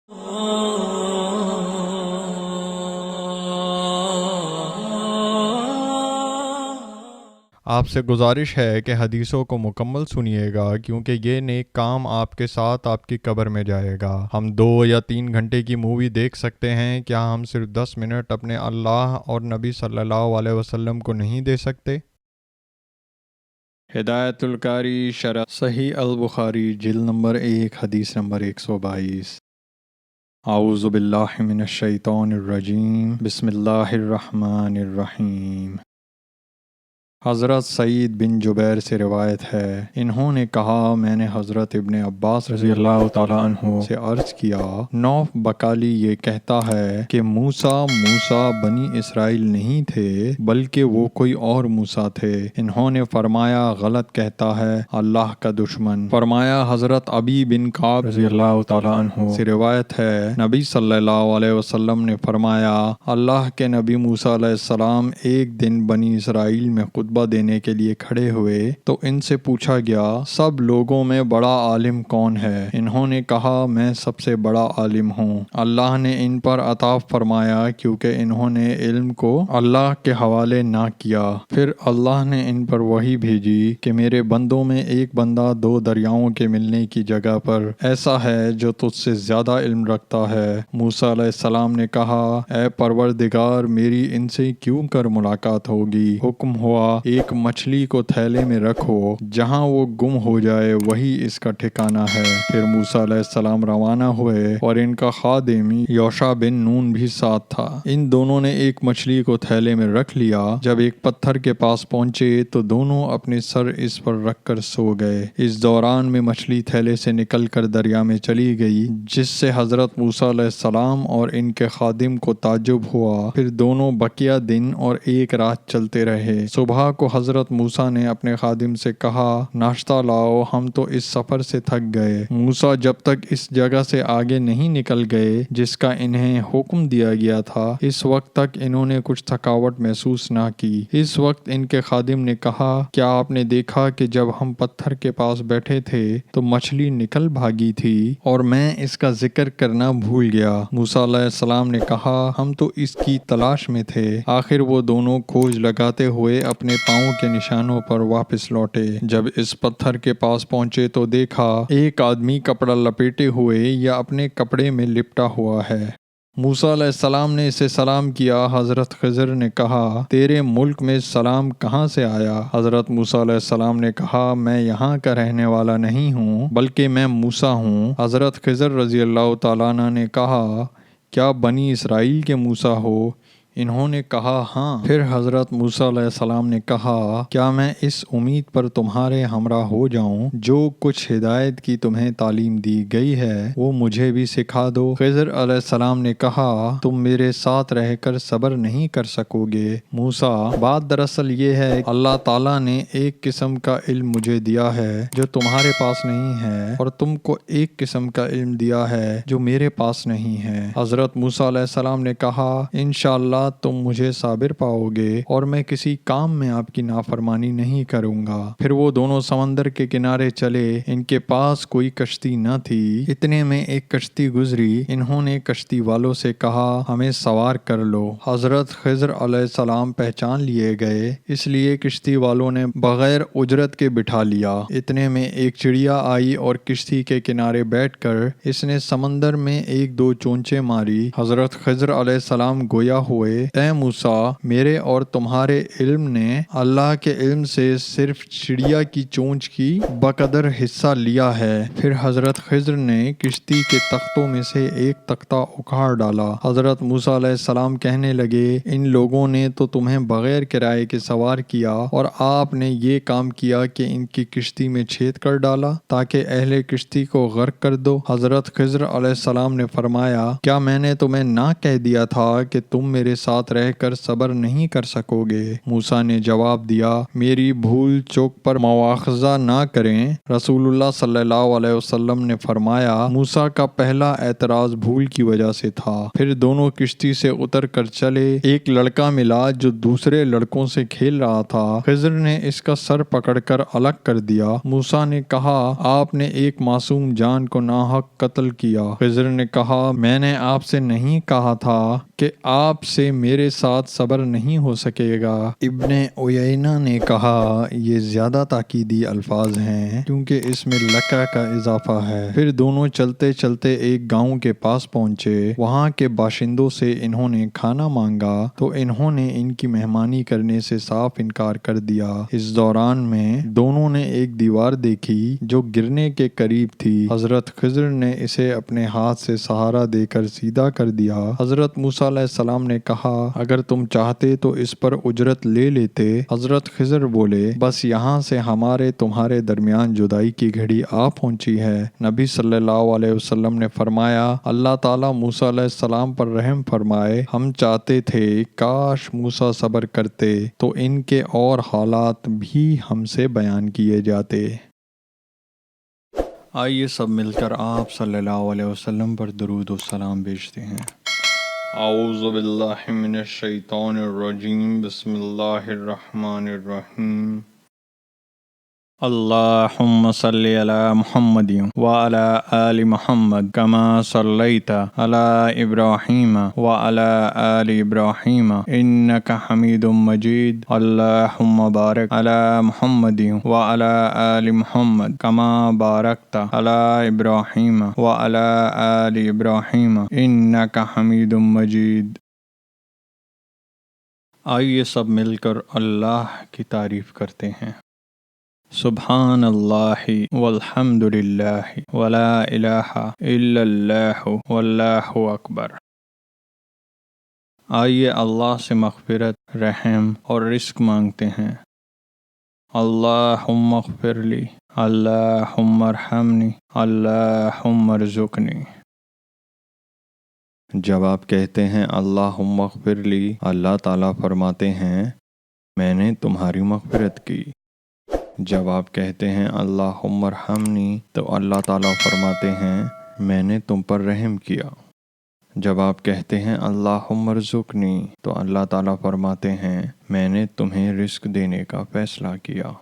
آپ سے گزارش ہے کہ حدیثوں کو مکمل سنیے گا، کیونکہ یہ نیک کام آپ کے ساتھ آپ کی قبر میں جائے گا۔ ہم 2 یا 3 گھنٹے کی مووی دیکھ سکتے ہیں، کیا ہم صرف 10 منٹ اپنے اللہ اور نبی صلی اللہ علیہ وسلم کو نہیں دے سکتے؟ ہدایت القاری شرح صحیح البخاری جلد نمبر 1 حدیث نمبر 122۔ اعوذ باللہ من الشیطان الرجیم، بسم اللہ الرحمن الرحیم۔ حضرت سعید بن جبیر سے روایت ہے، انہوں نے کہا میں نے حضرت ابن عباس رضی اللہ تعالیٰ عنہ سے عرض کیا، نوف بکالی یہ کہتا ہے کہ موسیٰ بنی اسرائیل نہیں تھے بلکہ وہ کوئی اور موسیٰ تھے۔ انہوں نے فرمایا غلط کہتا ہے، اللہ کا دشمن۔ فرمایا حضرت ابی بن کعب رضی اللہ تعالیٰ عنہ سے روایت ہے، نبی صلی اللہ علیہ وسلم نے فرمایا، اللہ کے نبی موسیٰ علیہ السلام ایک دن بنی اسرائیل میں خطبہ دینے کے لیے کھڑے ہوئے تو ان سے پوچھا گیا، سب لوگوں میں بڑا عالم کون ہے؟ انہوں نے کہا میں سب سے بڑا عالم ہوں۔ اللہ نے ان پر عطاف فرمایا کیونکہ انہوں نے علم کو اللہ کے حوالے نہ کیا۔ پھر اللہ نے ان پر وحی بھیجی کہ میرے بندوں میں ایک بندہ 2 دریاؤں کے ملنے کی جگہ پر ایسا ہے جو تجھ سے زیادہ علم رکھتا ہے۔ موسیٰ علیہ السلام نے کہا، اے پروردگار، میری ان سے کیوں کر ملاقات ہوگی؟ حکم ہوا ایک مچھلی کو تھیلے میں رکھو، جہاں وہ گم ہو جائے وہی اس کا ٹھکانہ ہے۔ پھر موسیٰ علیہ السلام روانہ ہوئے اور ان کا خادم یوشع بن نون بھی ساتھ تھا۔ ان دونوں نے ایک مچھلی کو تھیلے میں رکھ لیا۔ جب ایک پتھر کے پاس پہنچے تو دونوں اپنے سر اس پر رکھ کر سو گئے۔ اس دوران میں مچھلی تھیلے سے نکل کر دریا میں چلی گئی، جس سے حضرت موسیٰ علیہ السلام اور ان کے خادم کو تعجب ہوا۔ پھر دونوں بقیہ دن اور ایک رات چلتے رہے۔ صبح کو حضرت موسیٰ نے اپنے خادم سے کہا، ناشتہ لاؤ، ہم تو اس سفر سے تھک گئے۔ موسیٰ جب تک اس جگہ سے آگے نہیں نکل گئے جس کا انہیں حکم دیا گیا تھا، اس وقت تک انہوں نے کچھ تھکاوٹ محسوس نہ کی۔ اس وقت ان کے خادم نے کہا، کیا آپ نے دیکھا کہ جب ہم پتھر کے پاس بیٹھے تھے تو مچھلی نکل بھاگی تھی اور میں اس کا ذکر کرنا بھول گیا؟ موسیٰ علیہ السلام نے کہا، ہم تو اس کی تلاش میں تھے۔ آخر وہ دونوں کھوج لگاتے ہوئے اپنے پاؤں کے نشانوں پر واپس لوٹے۔ جب اس پتھر کے پاس پہنچے تو دیکھا ایک آدمی کپڑا لپیٹے ہوئے یا اپنے کپڑے میں لپٹا ہوا ہے۔ موسیٰ علیہ السلام نے اسے سلام کیا۔ حضرت خضر نے کہا، تیرے ملک میں سلام کہاں سے آیا؟ حضرت موسیٰ علیہ السلام نے کہا، میں یہاں کا رہنے والا نہیں ہوں بلکہ میں موسیٰ ہوں۔ حضرت خضر رضی اللہ تعالیٰ عنہ نے کہا، کیا بنی اسرائیل کے موسیٰ ہو؟ انہوں نے کہا، ہاں۔ پھر حضرت موسیٰ علیہ السلام نے کہا، کیا میں اس امید پر تمہارے ہمراہ ہو جاؤں جو کچھ ہدایت کی تمہیں تعلیم دی گئی ہے وہ مجھے بھی سکھا دو؟ خضر علیہ السلام نے کہا، تم میرے ساتھ رہ کر صبر نہیں کر سکو گے موسیٰ۔ بات دراصل یہ ہے کہ اللہ تعالیٰ نے ایک قسم کا علم مجھے دیا ہے جو تمہارے پاس نہیں ہے، اور تم کو ایک قسم کا علم دیا ہے جو میرے پاس نہیں ہے۔ حضرت موسیٰ علیہ السلام نے کہا، انشاءاللہ تم مجھے صابر پاؤ گے اور میں کسی کام میں آپ کی نافرمانی نہیں کروں گا۔ پھر وہ دونوں سمندر کے کنارے چلے۔ ان کے پاس کوئی کشتی نہ تھی۔ اتنے میں ایک کشتی گزری۔ انہوں نے کشتی والوں سے کہا، ہمیں سوار کر لو۔ حضرت خضر علیہ السلام پہچان لیے گئے، اس لیے کشتی والوں نے بغیر اجرت کے بٹھا لیا۔ اتنے میں ایک چڑیا آئی اور کشتی کے کنارے بیٹھ کر اس نے سمندر میں 1-2 چونچیں ماری۔ حضرت خضر علیہ السلام گویا ہوئے، اے موسیٰ، میرے اور تمہارے علم نے اللہ کے علم سے صرف چڑیا کی چونچ کی بقدر حصہ لیا ہے۔ پھر حضرت خضر نے کشتی کے تختوں میں سے ایک تختہ اکھاڑ ڈالا۔ حضرت موسیٰ علیہ السلام کہنے لگے، ان لوگوں نے تو تمہیں بغیر کرائے کے سوار کیا اور آپ نے یہ کام کیا کہ ان کی کشتی میں چھید کر ڈالا تاکہ اہل کشتی کو غرق کر دو۔ حضرت خضر علیہ السلام نے فرمایا، کیا میں نے تمہیں نہ کہہ دیا تھا کہ تم میرے ساتھ رہ کر صبر نہیں کر سکو گے؟ موسیٰ نے جواب دیا، میری بھول چوک پر مواخذہ نہ کریں۔ رسول اللہ صلی اللہ علیہ وسلم نے فرمایا، موسیٰ کا پہلا اعتراض بھول کی وجہ سے تھا۔ پھر دونوں کشتی سے اتر کر چلے۔ ایک لڑکا ملا جو دوسرے لڑکوں سے کھیل رہا تھا۔ خضر نے اس کا سر پکڑ کر الگ کر دیا۔ موسیٰ نے کہا، آپ نے ایک معصوم جان کو ناحق قتل کیا۔ خضر نے کہا، میں نے آپ سے نہیں کہا تھا کہ آپ سے میرے ساتھ صبر نہیں ہو سکے گا؟ ابن عیینہ نے کہا، یہ زیادہ تاکیدی الفاظ ہیں کیونکہ اس میں لکا کا اضافہ ہے۔ پھر دونوں چلتے چلتے ایک گاؤں کے پاس پہنچے۔ وہاں کے باشندوں سے انہوں نے کھانا مانگا تو انہوں نے ان کی مہمانی کرنے سے صاف انکار کر دیا۔ اس دوران میں دونوں نے ایک دیوار دیکھی جو گرنے کے قریب تھی۔ حضرت خضر نے اسے اپنے ہاتھ سے سہارا دے کر سیدھا کر دیا۔ حضرت موسیٰ علیہ السلام نے کہا، اگر تم چاہتے تو اس پر اجرت لے لیتے۔ حضرت خضر بولے، بس یہاں سے ہمارے تمہارے درمیان جدائی کی گھڑی آ پہنچی ہے۔ نبی صلی اللہ علیہ وسلم نے فرمایا، اللہ تعالیٰ موسیٰ علیہ السلام پر رحم فرمائے۔ ہم چاہتے تھے کاش موسیٰ صبر کرتے تو ان کے اور حالات بھی ہم سے بیان کیے جاتے۔ آئیے سب مل کر آپ صلی اللہ علیہ وسلم پر درود و سلام بھیجتے ہیں۔ اعوذ باللہ من الشیطان الرجیم، بسم اللہ الرحمن الرحیم۔ اللہم صلی علی محمد وعلی آل محمد کما صلیت علی ابراہیم وعلی آل ابراہیم انک حمید مجید۔ اللہم بارک علی محمد وعلی آل محمد کما بارکت علی ابراہیم وعلی آل ابراہیم انک حمید مجید۔ آئیے سب مل کر اللہ کی تعریف کرتے ہیں۔ سبحان اللہ والحمد للہ ولا الہ الا اللہ واللہ اکبر۔ آئیے اللہ سے مغفرت، رحم اور رزق مانگتے ہیں۔ اللہم اغفر لی، اللہم ارحمنی، اللہم ارزقنی۔ جب آپ کہتے ہیں اللہم اغفر لی، اللہ تعالیٰ فرماتے ہیں، میں نے تمہاری مغفرت کی۔ جب آپ کہتے ہیں اللہم ارحمنی تو اللہ تعالیٰ فرماتے ہیں، میں نے تم پر رحم کیا۔ جب آپ کہتے ہیں اللہم ارزقنی تو اللہ تعالیٰ فرماتے ہیں، میں نے تمہیں رزق دینے کا فیصلہ کیا۔